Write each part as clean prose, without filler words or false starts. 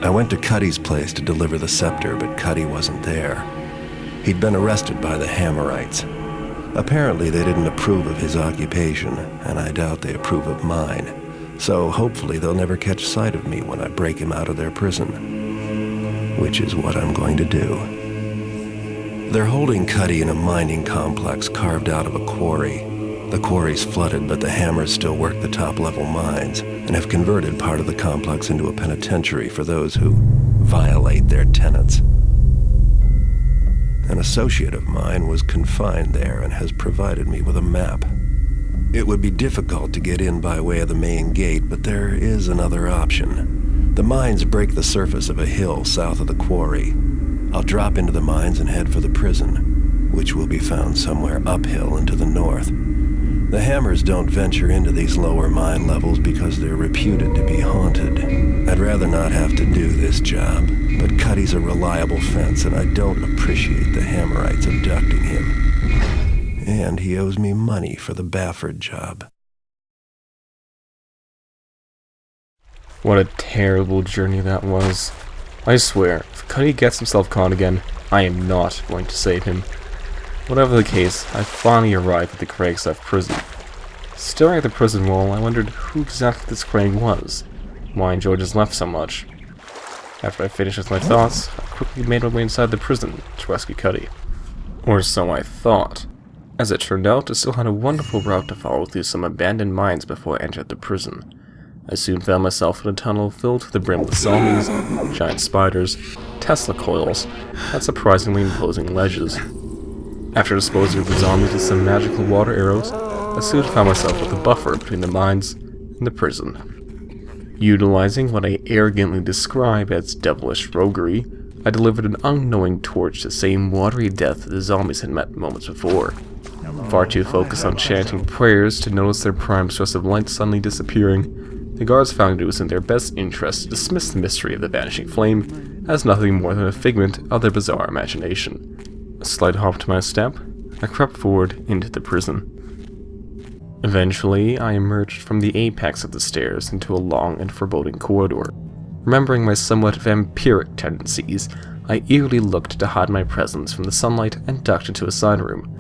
I went to Cutty's place to deliver the scepter, but Cutty wasn't there. He'd been arrested by the Hammerites. Apparently they didn't approve of his occupation, and I doubt they approve of mine. So hopefully they'll never catch sight of me when I break him out of their prison. Which is what I'm going to do. They're holding Cutty in a mining complex carved out of a quarry. The quarry's flooded, but the Hammers still work the top-level mines and have converted part of the complex into a penitentiary for those who violate their tenets. An associate of mine was confined there and has provided me with a map. It would be difficult to get in by way of the main gate, but there is another option. The mines break the surface of a hill south of the quarry. I'll drop into the mines and head for the prison, which will be found somewhere uphill and to the north. The Hammers don't venture into these lower mine levels because they're reputed to be haunted. I'd rather not have to do this job, but Cutty's a reliable fence, and I don't appreciate the Hammerites abducting him. And he owes me money for the Bafford job. What a terrible journey that was. I swear, if Cutty gets himself caught again, I am not going to save him. Whatever the case, I finally arrived at the Craigstuff prison. Staring at the prison wall, I wondered who exactly this Craig was, why George has left so much. After I finished with my thoughts, I quickly made my way inside the prison to rescue Cutty. Or so I thought. As it turned out, I still had a wonderful route to follow through some abandoned mines before I entered the prison. I soon found myself in a tunnel filled to the brim with zombies, giant spiders, Tesla coils, and surprisingly imposing ledges. After disposing of the zombies with some magical water arrows, I soon found myself with a buffer between the mines and the prison. Utilizing what I arrogantly describe as devilish roguery, I delivered an unknowing torch to the same watery death the zombies had met moments before. Far too focused on chanting prayers to notice their prime source of light suddenly disappearing, the guards found it was in their best interest to dismiss the mystery of the vanishing flame as nothing more than a figment of their bizarre imagination. A slight hop to my step, I crept forward into the prison. Eventually, I emerged from the apex of the stairs into a long and foreboding corridor. Remembering my somewhat vampiric tendencies, I eagerly looked to hide my presence from the sunlight and ducked into a side room.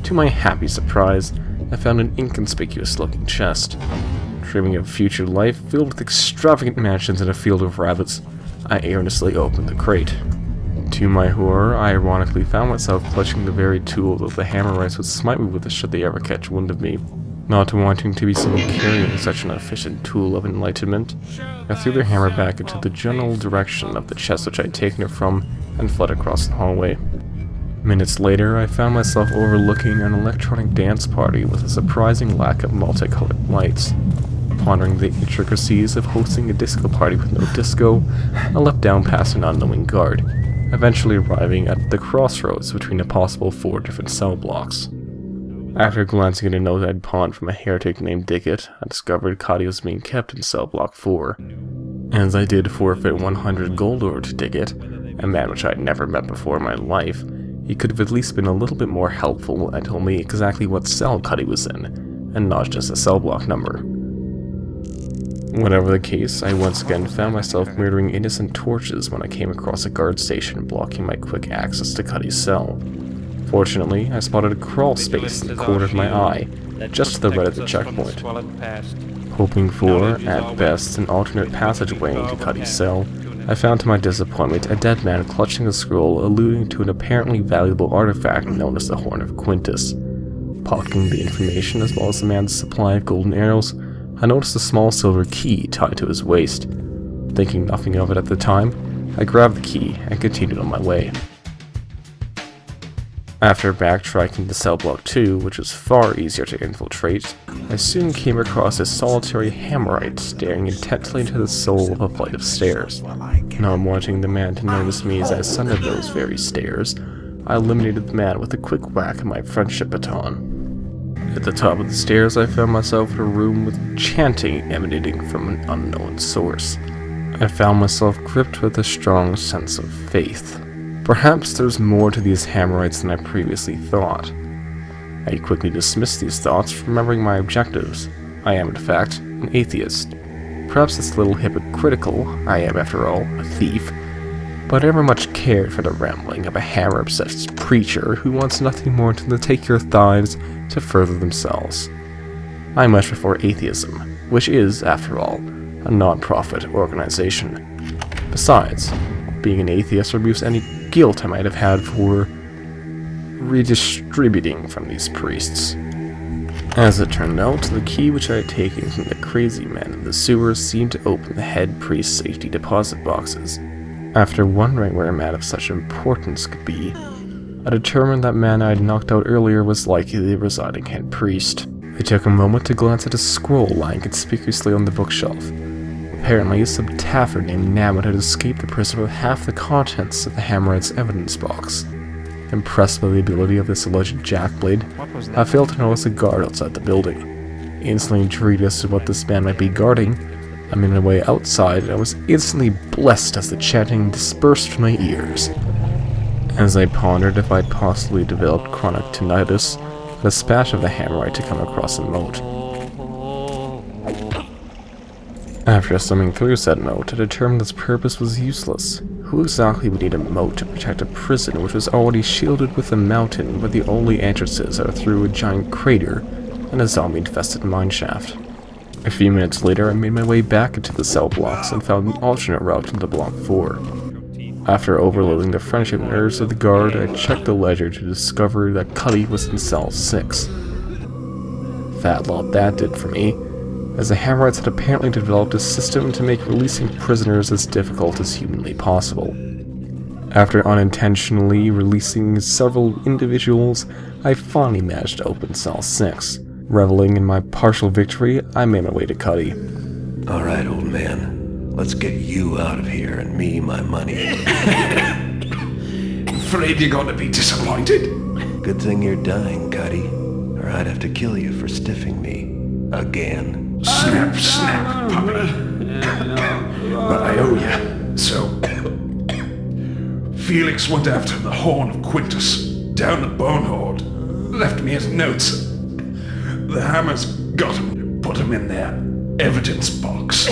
To my happy surprise, I found an inconspicuous-looking chest. Dreaming of a future life filled with extravagant mansions and a field of rabbits, I earnestly opened the crate. To my horror, I ironically found myself clutching the very tool that the Hammerites would smite me with should they ever catch wind of me. Not wanting to be seen carrying such an efficient tool of enlightenment, I threw the hammer back into the general direction of the chest which I had taken it from and fled across the hallway. Minutes later, I found myself overlooking an electronic dance party with a surprising lack of multicolored lights. Pondering the intricacies of hosting a disco party with no disco, I leapt down past an unknowing guard, eventually arriving at the crossroads between a possible 4 different cell blocks. After glancing at a note I'd pawned from a heretic named Dickett, I discovered Cutty was being kept in cell block 4. As I did forfeit 100 gold ore to Dickett, a man which I'd never met before in my life, he could have at least been a little bit more helpful and told me exactly what cell Cutty was in, and not just a cell block number. Whatever the case, I once again found myself murdering innocent torches when I came across a guard station blocking my quick access to Cutty's cell. Fortunately, I spotted a crawl space in the corner of my eye, just to the right of the checkpoint. Hoping for, at best, an alternate passageway into Cutty's cell, I found to my disappointment a dead man clutching a scroll alluding to an apparently valuable artifact known as the Horn of Quintus. Pocketing the information as well as the man's supply of golden arrows, I noticed a small silver key tied to his waist. Thinking nothing of it at the time, I grabbed the key and continued on my way. After backtracking to cell block 2, which was far easier to infiltrate, I soon came across a solitary Hammerite staring intently into the soul of a flight of stairs. Not wanting the man to notice me as I ascended those very stairs, I eliminated the man with a quick whack of my friendship baton. At the top of the stairs, I found myself in a room with chanting emanating from an unknown source. I found myself gripped with a strong sense of faith. Perhaps there's more to these Hammerites than I previously thought. I quickly dismissed these thoughts, remembering my objectives. I am, in fact, an atheist. Perhaps it's a little hypocritical, I am after all a thief, but I never much cared for the rambling of a hammer-obsessed preacher who wants nothing more than to take your thighs to further themselves. I much prefer atheism, which is, after all, a non-profit organization. Besides, being an atheist removes any guilt I might have had for redistributing from these priests. As it turned out, the key which I had taken from the crazy man in the sewers seemed to open the head priest's safety deposit boxes. After wondering where a man of such importance could be, I determined that man I had knocked out earlier was likely the residing head priest. I took a moment to glance at a scroll lying conspicuously on the bookshelf. Apparently, some taffer named Namut had escaped the prison with half the contents of the Hammerhead's evidence box. Impressed by the ability of this alleged jackblade, I failed to notice a guard outside the building. Instantly intrigued as to what this man might be guarding, I made my way outside and I was instantly blessed as the chanting dispersed from my ears. As I pondered if I'd possibly developed chronic tinnitus, I dispatched of the Hammerite to come across a moat. After swimming through said moat, I determined its purpose was useless. Who exactly would need a moat to protect a prison which was already shielded with a mountain where the only entrances are through a giant crater and a zombie-infested mineshaft? A few minutes later, I made my way back into the cell blocks and found an alternate route into Block 4. After overloading the friendship nerves of the guard, I checked the ledger to discover that Cutty was in Cell 6. Fat lot that did for me, as the Hammerites had apparently developed a system to make releasing prisoners as difficult as humanly possible. After unintentionally releasing several individuals, I finally managed to open Cell 6. Reveling in my partial victory, I made my way to Cutty. Alright, old man. Let's get you out of here and me my money. Afraid you're gonna be disappointed? Good thing you're dying, Cutty, or I'd have to kill you for stiffing me. Again. Snap, snap, puppy. But I owe you, so... Felix went after the Horn of Quintus, down the Bone Horde. Left me his notes. The Hammers got him, put him in their evidence box.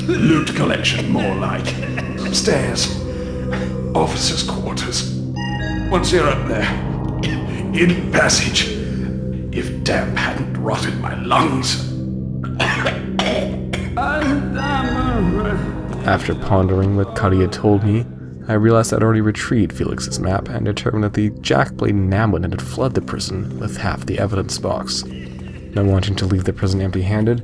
Loot collection, more like. Upstairs. Officers' quarters. Once you're up there, hidden passage. If damp hadn't rotted my lungs. After pondering what Cutty had told me, I realized I'd already retrieved Felix's map and determined that the jackblade Namwin had fled the prison with half the evidence box. Not wanting to leave the prison empty-handed,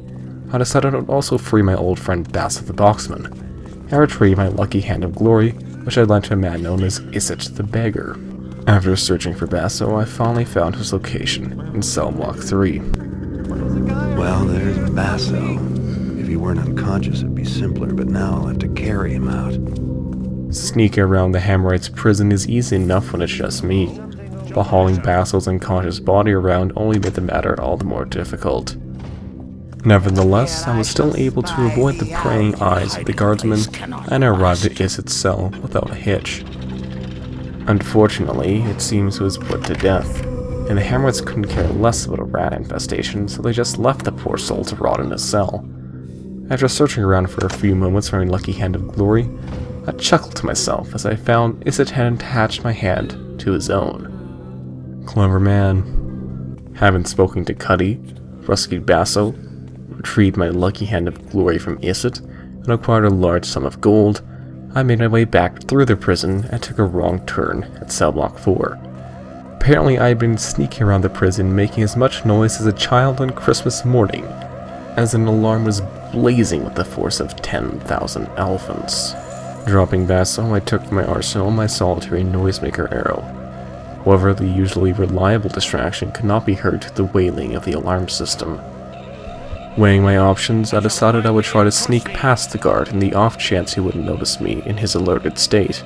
I decided I would also free my old friend Basso the Boxman, and retrieve my lucky hand of glory, which I'd lent to a man known as Isit the Beggar. After searching for Basso, I finally found his location in cell block 3. Well, there's Basso. If he weren't unconscious, it'd be simpler, but now I'll have to carry him out. Sneaking around the Hammerites' prison is easy enough when it's just me, but hauling Basso's unconscious body around only made the matter all the more difficult. Nevertheless, I was still able to avoid the praying eyes of the guardsmen, and I arrived at Isit's cell without a hitch. Unfortunately, it seems he was put to death, and the Hammerites couldn't care less about a rat infestation, so they just left the poor soul to rot in his cell. After searching around for a few moments for my lucky hand of glory, I chuckled to myself as I found Isit had attached my hand to his own. Clever man. Having spoken to Cutty, rescued Basso, retrieved my lucky hand of glory from Isit, and acquired a large sum of gold, I made my way back through the prison and took a wrong turn at cell block 4. Apparently I had been sneaking around the prison making as much noise as a child on Christmas morning, as an alarm was blazing with the force of 10,000 elephants. Dropping Basso, I took from my arsenal my solitary noisemaker arrow. However, the usually reliable distraction could not be heard through the wailing of the alarm system. Weighing my options, I decided I would try to sneak past the guard in the off chance he wouldn't notice me in his alerted state.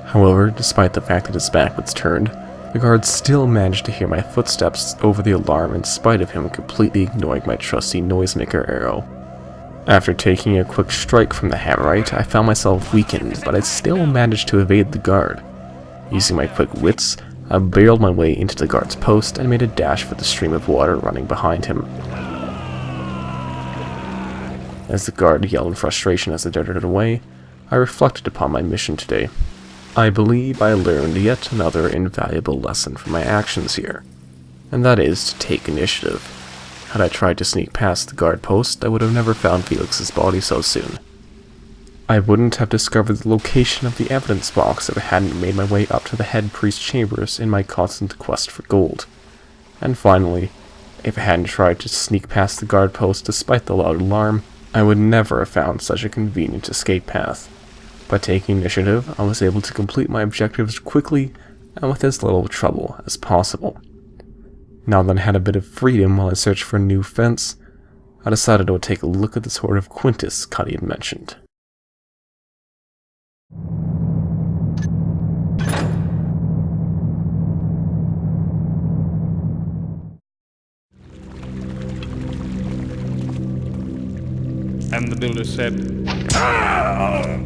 However, despite the fact that his back was turned, the guard still managed to hear my footsteps over the alarm in spite of him completely ignoring my trusty noisemaker arrow. After taking a quick strike from the Hammerite, I found myself weakened, but I still managed to evade the guard. Using my quick wits, I barreled my way into the guard's post and made a dash for the stream of water running behind him. As the guard yelled in frustration as I darted away, I reflected upon my mission today. I believe I learned yet another invaluable lesson from my actions here, and that is to take initiative. Had I tried to sneak past the guard post, I would have never found Felix's body so soon. I wouldn't have discovered the location of the evidence box if I hadn't made my way up to the head priest's chambers in my constant quest for gold. And finally, if I hadn't tried to sneak past the guard post despite the loud alarm, I would never have found such a convenient escape path. By taking initiative, I was able to complete my objectives quickly and with as little trouble as possible. Now that I had a bit of freedom while I searched for a new fence, I decided I would take a look at the sword of Quintus Cutty had mentioned. And the builder said, "Ah!"